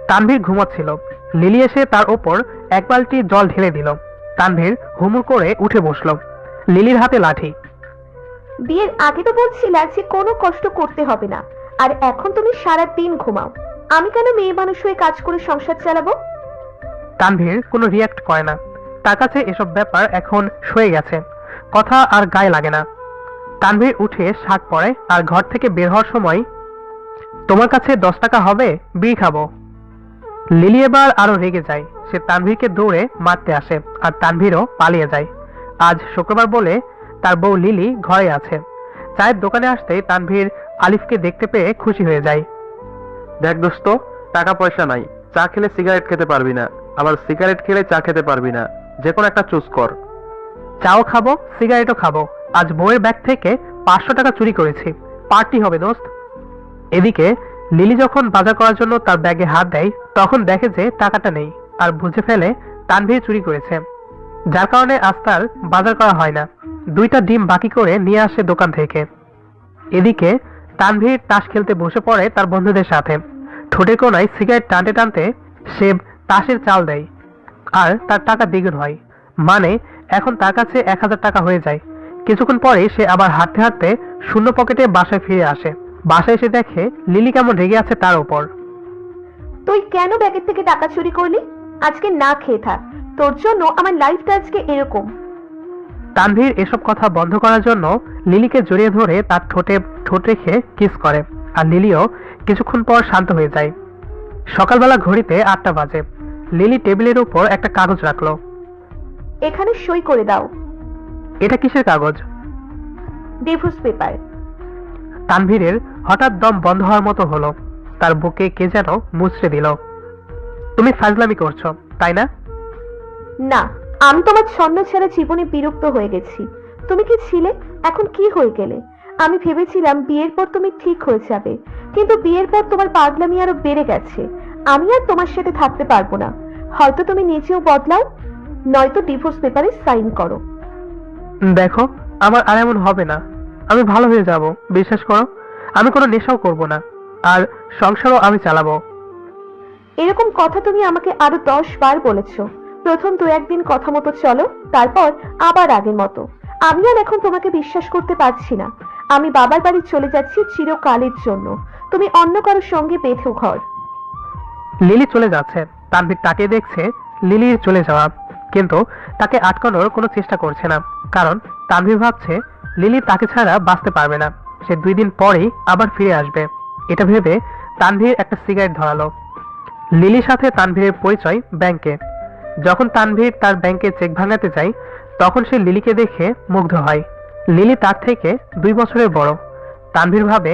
তানভীর ঘুমাচ্ছিল। লিলি এসে তার ওপর এক বালতি জল ঢেলে দিল। তানভীর হুমুর করে উঠে বসলো। লিলির হাতে লাঠি। বিয়ের আগে তো বলছিলা যে কোনো কষ্ট করতে হবে না, আর এখন তুমি সারা দিন ঘুমাও। আমি কেন মেয়ে মানুষ হয়ে কাজ করে সংসার চালাবো? তানভীর কোনো রিয়াক্ট করে না। তার কাছে এসব ব্যাপার এখন সয়ে গেছে, কথা আর গায়ে লাগে না। তানভীর উঠে শার্ট পরে আর ঘর থেকে বের হওয়ার সময়, তোমার কাছে 10 টাকা হবে, বিড়ি খাবো। লিলি এবার আরো রেগে যায়। সে তানভীরকে দৌড়ে মারতে আসে আর তানভীরও পালিয়ে যায়। আজ শুক্রবার বলে তার বউ লিলি ঘরে আছে। চায়ের দোকানে আসতেই তানভীর আলিফকে দেখতে পেয়ে খুশি হয়ে যায়। দেখ দোস্ত, টাকা পয়সা নাই, চা খেলে সিগারেট খেতে পারবি না, আবার সিগারেট খেলে চা খেতে পারবি না, যে কোনো একটা চুজ কর। চাও খাবো, সিগারেটও খাবো। আজ বউয়ের ব্যাগ থেকে 500 টাকা চুরি করেছি, পার্টি হবে দোস্ত। এদিকে লিলি যখন বাজার করার জন্য তার ব্যাগে হাত দেয়, তখন দেখে যে টাকাটা নেই আর বুঝে ফেলে তানভীর চুরি করেছে, যার কারণে আজ তার বাজার করা হয় না। 2টা ডিম বাকি করে নিয়ে আসে দোকান থেকে। এদিকে তানভীর তাস খেলতে বসে পড়ে তার বন্ধুদের সাথে। ঠোঁটের কোনায় সিগারেট টানতে টানতে সে তাসের চাল দেয় আর তার টাকা দ্বিগুণ হয়। মানে এখন তার কাছে 1000 টাকা হয়ে যায়। কিছুক্ষণ পরে সে আবার হাঁটতে হাঁটতে শূন্য পকেটে বাসায় ফিরে আসে। বাসায় এসে দেখে লিলি কেমন রেগে আছে তার উপর। তুই কেন ব্যাগের থেকে টাকা চুরি করলি? আজকে না খেয়ে থাক, তোর জন্য আমার লাইফটা আজকে এরকম। তানভীর এসব কথা বন্ধ করার জন্য লিলিকে জড়িয়ে ধরে তার ঠোঁটে ঠোঁট রেখে কিস করে, আর লিলিও কিছুক্ষণ পর শান্ত হয়ে যায়। সকালবেলা ঘড়িতে 8টা বাজে। লিলি টেবিলের উপর একটা কাগজ রাখলো। এখানে সই করে দাও। এটা কিসের কাগজ? Divorce paper. তানভীরের হঠাৎ দম বন্ধ হওয়ার মতো হলো। তার বুকে কে যেন মুচড়ে দিল। তুমি ফাজলামি করছো, তাই না? না, আমি তোমার ছন্ন ছাড়া জীবনে বিরক্ত হয়ে গেছি। তুমি কি ছিলে, এখন কি হয়ে গেলে? আমি ভেবেছিলাম বিয়ের পর তুমি ঠিক হয়ে যাবে, কিন্তু বিয়ের পর তোমার পাগলামি আরো বেড়ে গেছে। আমি আর তোমার সাথে থাকতে পারবো না। হয়তো তুমি নিজেও বদলাও, নয়তো ডিভোর্স পেপারে সাইন করো। দেখো, আমার আর এমন হবে না। আমি ভালো হয়ে যাব, বিশ্বাস করো। আমি কোনো নেশাও করব না, আর সংসারও আমি চালাবো। এরকম কথা তুমি আমাকে আরো 10 বার বলেছো। প্রথম 2-1 দিন কথা মতো চলো, তারপর আবার আগের মতো। আমি আর এখন তোমাকে বিশ্বাস করতে পারছি না। আমি বাবার বাড়ি চলে যাচ্ছি চিরকালের জন্য। তুমি অন্য কারোর সঙ্গে বেঁধো ঘর। লিলি চলে যাচ্ছে। তানভীর তাকে দেখছে লিলির চলে যাওয়া, কিন্তু তাকে আটকানোর কোনো চেষ্টা করছে না। কারণ তানভীর ভাবছে লিলি তাকে ছাড়া বাঁচতে পারবে না। সে 2 দিন পরেই আবার ফিরে আসবে। এটা ভেবে তানভীর একটা সিগারেট ধরালো। লিলির সাথে তানভীরের পরিচয় ব্যাংকে। যখন তানভীর তার ব্যাংকে চেক ভাঙাতে যায়, তখন সে লিলিকে দেখে মুগ্ধ হয়। লিলি তার থেকে 2 বছরের বড়। তানভীর ভাবে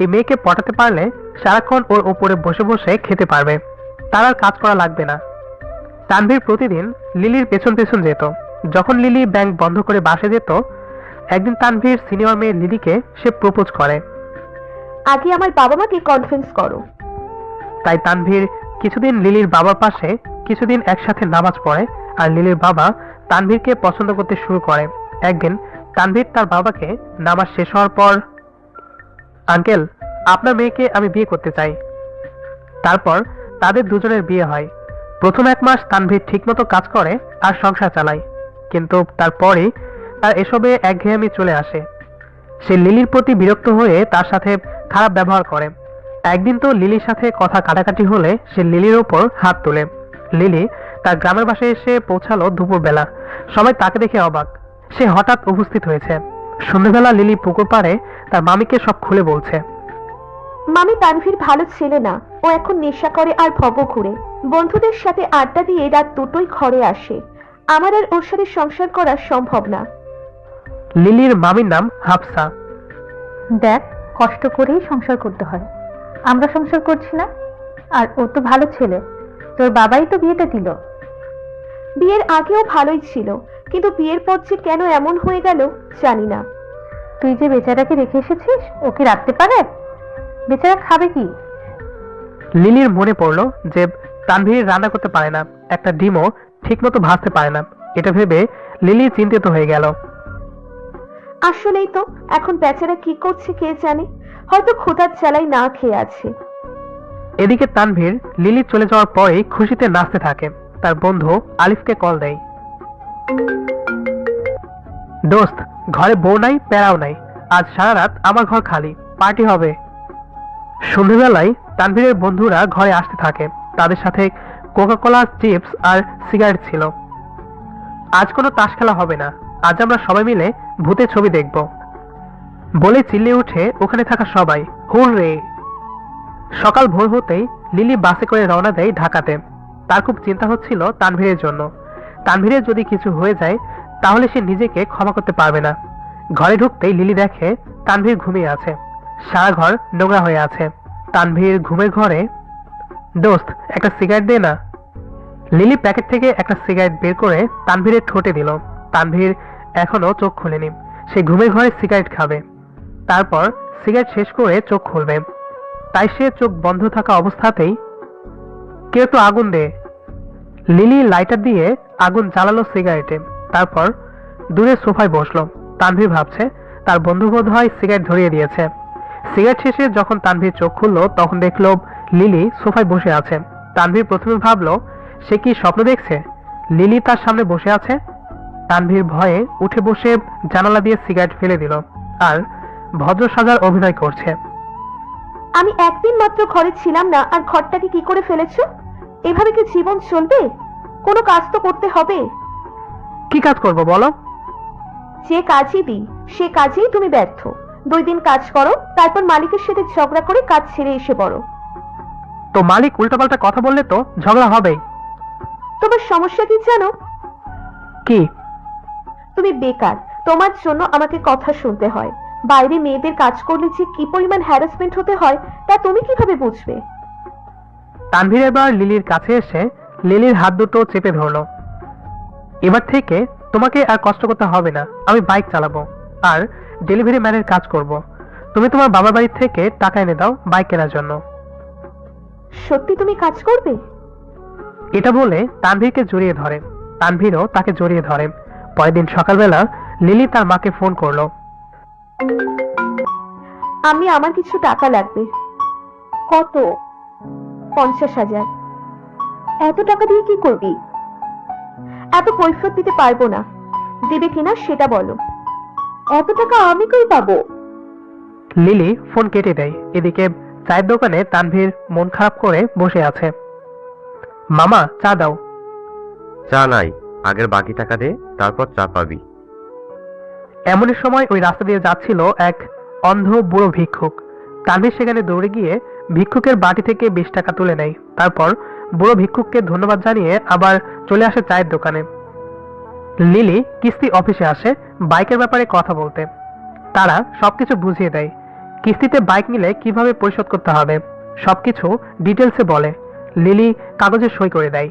এই মেয়েকে পটাতে পারলে সারাক্ষণ ওর উপরে বসে বসে খেতে পারবে, তার আর কাজ করা লাগবে না। তানভীর প্রতিদিন লিলির পেছন পেছন যেত। যখন লিলি ব্যাংক বন্ধ করে বাসে যেত, একদিন তানভীর সিনিয়র মেয়ে লিলিকে সে প্রপোজ করে। আগে আমার বাবা মাকে কনফারেন্স করো। তাই তানভীর কিছুদিন লিলির বাবার পাশে, কিছুদিন একসাথে নামাজ পড়ে, আর লিলির বাবা তানভীরকে পছন্দ করতে শুরু করে। একদিন তানভীর তার বাবাকে নামাজ শেষ হওয়ার পর, আঙ্কেল, আপনার মেয়েকে আমি বিয়ে করতে চাই। তারপর তাদের দুজনের বিয়ে হয়। প্রথম 1 মাস তানভীর ঠিকমতো কাজ করে আর সংসার চালায়, কিন্তু তারপরই তার এসবে একঘেয়েমি চলে আসে। সে লিলির প্রতি বিরক্ত হয়ে তার সাথে খারাপ ব্যবহার করে। একদিন তো লিলির সাথে কথা কাটাকাটি হলে সে লিলির উপর হাত তোলে। লিলি তার গ্রামের বাসায় এসে পৌঁছালো দুপুরবেলা। সবাই তাকে দেখে অবাক। সে হঠাৎ উপস্থিত হয়েছে। সন্ধ্যাবেলা লিলি পুকুর পাড়ে তার মামিকে সব খুলে বলছে। মামি, তানভীর ভালো ছেলে না। ও এখন নেশা করে আর ভব ঘুরে। বন্ধুদের সাথে আড্ডা দিয়ে রাত 2টোয় ঘরে আসে। আমার আর ওর সাথে সংসার করা সম্ভব না। লিলির মামির নাম হাফসা। দেখ, কষ্ট করেই সংসার করতে হয়। আমরা সংসার করছি না, আর ও তো ভালো ছেলে। তোর বাবাই তো বিয়েটা দিল। বিয়ের আগেও ভালোই ছিল, কিন্তু বিয়ের পর যে কেন এমন হয়ে গেল জানি না। তুই যে বেচারাকে রেখে এসেছিস, ওকে রাখতে পারে? বেচারা খাবে কি? লিলির মনে পড়লো যে তানভীর রান্না করতে পারে না, একটা ডিমও ঠিকমতো ভাজতে পারে না। এটা ভেবে লিলি চিন্তিত হয়ে গেল। আসলেই তো, এখন বেচারা কি করছে কে জানে। হয়তো ক্ষুধার জ্বালায় না খেয়ে আছে। এদিকে তানভীর লিলি চলে যাওয়ার পরেই খুশিতে নাচতে থাকে। তার বন্ধু আলিফকে কল দেয়। দোস্ত, ঘরে বউ নাই, প্যারাও নাই, আজ সারা রাত আমার ঘর খালি, পার্টি হবে। সন্ধ্যেবেলায় তানভীরের বন্ধুরা ঘরে আসতে থাকে। তাদের সাথে কোকাকোলা, চিপস আর সিগারেট ছিল। আজ কোনো তাস খেলা হবে না, আজ আমরা সবাই মিলে ভূতের ছবি দেখব বলে চিল্লিয়ে উঠে ওখানে থাকা সবাই হুররে। সকাল ভোর হতেই লিলি বাসে করে রওনা দেয় ঢাকাতে। তার খুব চিন্তা হচ্ছিল তানভীরের জন্য। তানভীরের যদি কিছু হয়ে যায় তাহলে সে নিজেকে ক্ষমা করতে পারবে না। ঘরে ঢুকতেই লিলি দেখে তানভীর ঘুমিয়ে আছে। সারা ঘর নোংরা হয়ে আছে। তানভীর ঘুমের ঘরে। দোস্ত, একটা সিগারেট দে না। লিলি প্যাকেট থেকে একটা সিগারেট বের করে তানভীরের ঠোঁটে দিল। তানভীর এখনো চোখ খুলেনি। সে ঘুমের ঘরে সিগারেট খাবে, তারপর সিগারেট শেষ করে চোখ খুলবে। তাই সে চোখ বন্ধ থাকা অবস্থাতেই কেউ একটু আগুন দে। লিলি লাইটার দিয়ে আগুন জ্বালালো সিগারেটে। তারপর দূরে সোফায় বসলো। তানভীর ভাবছে তার বন্ধু বোধ হয় সিগারেট ধরিয়ে দিয়েছে। সিগারেট শেষে যখন তানভীর চোখ খুললো তখন দেখলো লিলি সোফায় বসে আছে। তানভীর প্রথমে ভাবলো সে কি স্বপ্ন দেখছে, লিলি তার সামনে বসে আছে। তানভীর ভয়ে উঠে বসে জানালা দিয়ে সিগারেট ফেলে দিল আর ভদ্র সাজার অভিনয় করছে। আমি একদিন মাত্র ঘরে ছিলাম না আর ঘরটাকে কি করে ফেলেছো? এভাবে কি জীবন চলবে? কোনো কাজ তো করতে হবে। কি কাজ করব বলো? যে কাজই দিই সে কাজেই তুমি ব্যর্থ। 2 দিন কাজ করো, তারপর মালিকের সাথে ঝগড়া করে কাজ ছেড়ে এসে পড়ো। তো মালিক উল্টাপাল্টা কথা বললে তো ঝগড়া হবেই। তোমার সমস্যা কি জানো? কি? তুমি বেকার, তোমার জন্য আমাকে কথা শুনতে হয়। বাইরে মেয়েদের কাজ করলে যে কি পরিমাণ হ্যারাসমেন্ট হতে হয় তা তুমি কিভাবে বুঝবে? তানভীর এবার লিলির কাছে এসে লিলির হাত দুটো চেপে ধরলো। এবার থেকে তোমাকে আর কষ্ট করতে হবে না, আমি বাইক চালাবো আর ডেলিভারি ম্যানের কাজ করব। তুমি তোমার বাবার বাড়ি থেকে টাকা এনে দাও বাইক কেনার জন্য। সত্যি তুমি কাজ করবে? এটা বলে তানভীরকে জড়িয়ে ধরে। তানভীরও তাকে জড়িয়ে ধরে। পরের দিন সকালবেলা লিলি তার মাকে ফোন করলো। আমার কিছু টাকা লাগবে। কত? 50,000। এত টাকা দিয়ে কি করবি? এত কৈফিয়ত দিতে পারবো না। দেবে কিনা সেটা বলো। এত টাকা আমি কই পাবো? লিলি ফোন কেটে দেয়। এদিকে চায়ের দোকানে তানভীর মন খারাপ করে বসে আছে। মামা, চা দাও। চা নাই, আগের বাকি টাকা দে, তারপর চা পাবি। এমনই সময় ওই রাস্তা দিয়ে যাচ্ছিল এক অন্ধ বুড়ো ভিক্ষুক। তানভীর সেখানে দৌড়ে গিয়ে ভিক্ষুকের বাটি থেকে 20 টাকা তুলে নেয়। তারপর বুড়ো ভিক্ষুককে ধন্যবাদ জানিয়ে আবার চলে আসে চায়ের দোকানে। লিলি কিস্তি অফিসে আসে বাইকের ব্যাপারে কথা বলতে। তারা সবকিছু বুঝিয়ে দেয়। কিস্তিতে বাইক নিলে কিভাবে পরিশোধ করতে হবে সবকিছু ডিটেলসে বলে। লিলি কাগজে সই করে দেয়।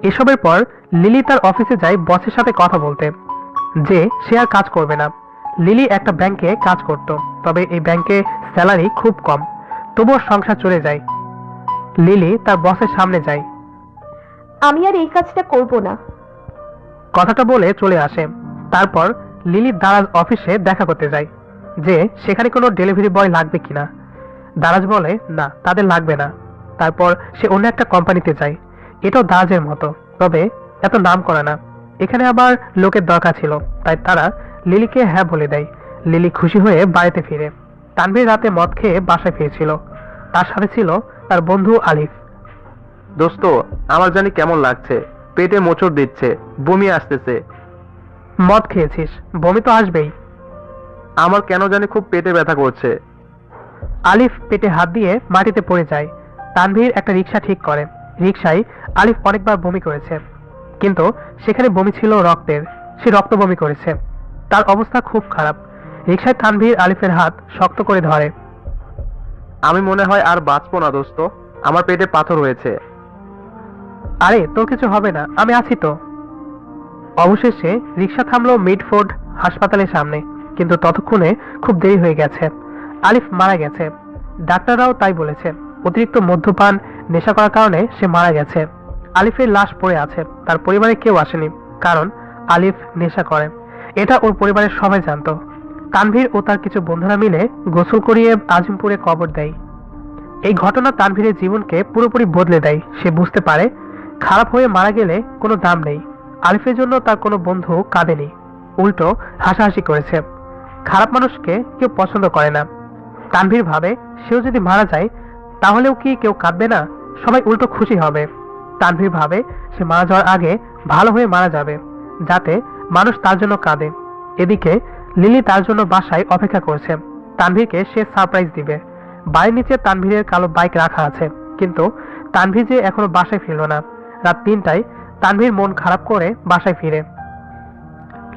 এসবের পর লিলি তার অফিসে যায় বসের সাথে কথা বলতে যে সে আর কাজ করবে না। লিলি একটা ব্যাংকে কাজ করত, তবে এই ব্যাংকে স্যালারি খুব কম, তবুও সংসার চলে যায়। লিলি তার বসের সামনে যায়। আমি আর এই কাজটা করব না। কথাটা বলে চলে আসে। তারপর লিলি দারাজ অফিসে দেখা করতে যায় যে সেখানে কোনো ডেলিভারি বয় লাগবে কিনা। দারাজ বলে না, তাদের লাগবে না। তারপর সে অন্য একটা কোম্পানিতে যায়, এটাও দারাজের মতো, তবে এত নাম করে না। এখানে আবার লোকের দরকার ছিল, তাই তারা লিলিকে হ্যাঁ বলে দেয়। লিলি খুশি হয়ে বাড়িতে ফিরে। তানভীর রাতে মদ খেয়ে বাসায় ফিরেছিল। তার সাথে ছিল তার বন্ধু আলিফ। দোস্ত, আমার জানি কেমন লাগছে, পেটে মোচড় দিচ্ছে, বমি আসতেছে। মদ খেয়েছিস, বমি তো আসবেই। আমার কেন জানি খুব পেটে ব্যথা করছে। আলিফ পেটে হাত দিয়ে মাটিতে পড়ে যায়। তানভীর একটা রিক্সা ঠিক করে। রিক্সায় আলিফ অনেকবার বমি করেছে, কিন্তু সেখানে বমি ছিল রক্তের। সে রক্ত বমি করেছে। তার অবস্থা খুব খারাপ। রিক্সায় তানভীর আলিফের হাত শক্ত করে ধরে। আমি মনে হয় আর বাঁচবো না দোস্ত, আমার পেটে পাথর হয়েছে। আরে তোর কিছু হবে না, আমি আছি তো। অবশেষে রিক্সা থামলো মিডফোর্ড হাসপাতালের সামনে, কিন্তু ততক্ষণে খুব দেরি হয়ে গেছে। আলিফ মারা গেছে। ডাক্তাররাও তাই বলেছে। অতিরিক্ত মদ্যপান, নেশা করার কারণে সে মারা গেছে। আলিফের লাশ পড়ে আছে। তার পরিবারে কেউ আসেনি, কারণ আলিফ নেশা করে। এটা ওর পরিবারের সবাই জানতো। তানভীর ও তার কিছু বন্ধুরা মিলে গোসল করিয়ে আজিমপুরে কবর দেয়। এই ঘটনা তানভীরের জীবনকে পুরোপুরি বদলে দেয়। সে বুঝতে পারে খারাপ হয়ে মারা গেলে কোনো দাম নেই। আলিফের জন্য তার কোনো বন্ধু কাঁদেনি, উল্টো হাসাহাসি করেছে। খারাপ মানুষকে কেউ পছন্দ করে না। তানভীর ভাবে সেও যদি মারা যায় তাহলেও কি কেউ কাঁদবে না, সবাই উল্টো খুশি হবে। তানভীর ভাবে সে মারা যাওয়ার আগে ভালো হয়ে মারা যাবে, যাতে মানুষ তার জন্য কাঁদে। এদিকে লিলি তার জন্য বাসায় অপেক্ষা করছে। তানভীরকে সে সারপ্রাইজ দিবে। বাড়ির নিচে তানভীরের কালো বাইক রাখা আছে, কিন্তু তানভীর যে এখনো বাসায় ফিরল না। রাত 3টায় তানভীর মন খারাপ করে বাসায় ফিরে।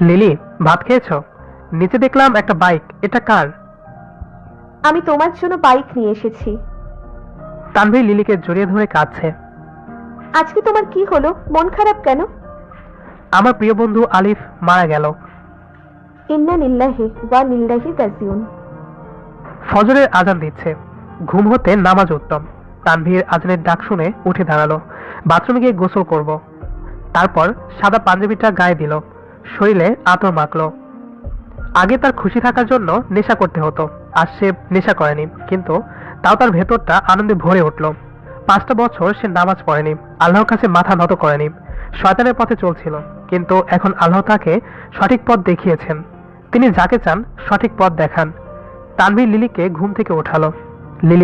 লিলি, ভাত খেয়েছো? নিচে দেখলাম একটা বাইক, এটা কার? আমি তোমার জন্য বাইক নিয়ে এসেছি। তানভীর লিলিকে জড়িয়ে ধরে কাঁদছে। আজকে তোমার কি হলো, মন খারাপ কেন? আমার প্রিয় বন্ধু আলিফ মারা গেল। ইন্না লিল্লাহি ওয়া ইন্না ইলাইহি রাজিউন। ফজরের আজান দিচ্ছে। ঘুম হতে নামাজ উত্তম। তানভীর আজানের ডাক শুনে উঠে দাঁড়ালো। বাথরুমে গিয়ে গোসল করব। তারপর সাদা পাঞ্জাবিটা গায়ে দিল, শরীরে আতর মাখলো। আগে তার খুশি থাকার জন্য নেশা করতে হতো, আর সে নেশা করেনি, কিন্তু তাও তার ভেতরটা আনন্দে ভরে উঠল। 5টা বছর সে নামাজ পড়েনি, আল্লাহর কাছে মাথা নত করেনি, শয়তানের পথে চলছিল। কিন্তু এখন আল্লাহ তাকে সঠিক পথ দেখিয়েছেন। তিনি যাকে চান সঠিক পথ দেখান। তানভীর লিলিকে ঘুম থেকে ওঠালো। লিলি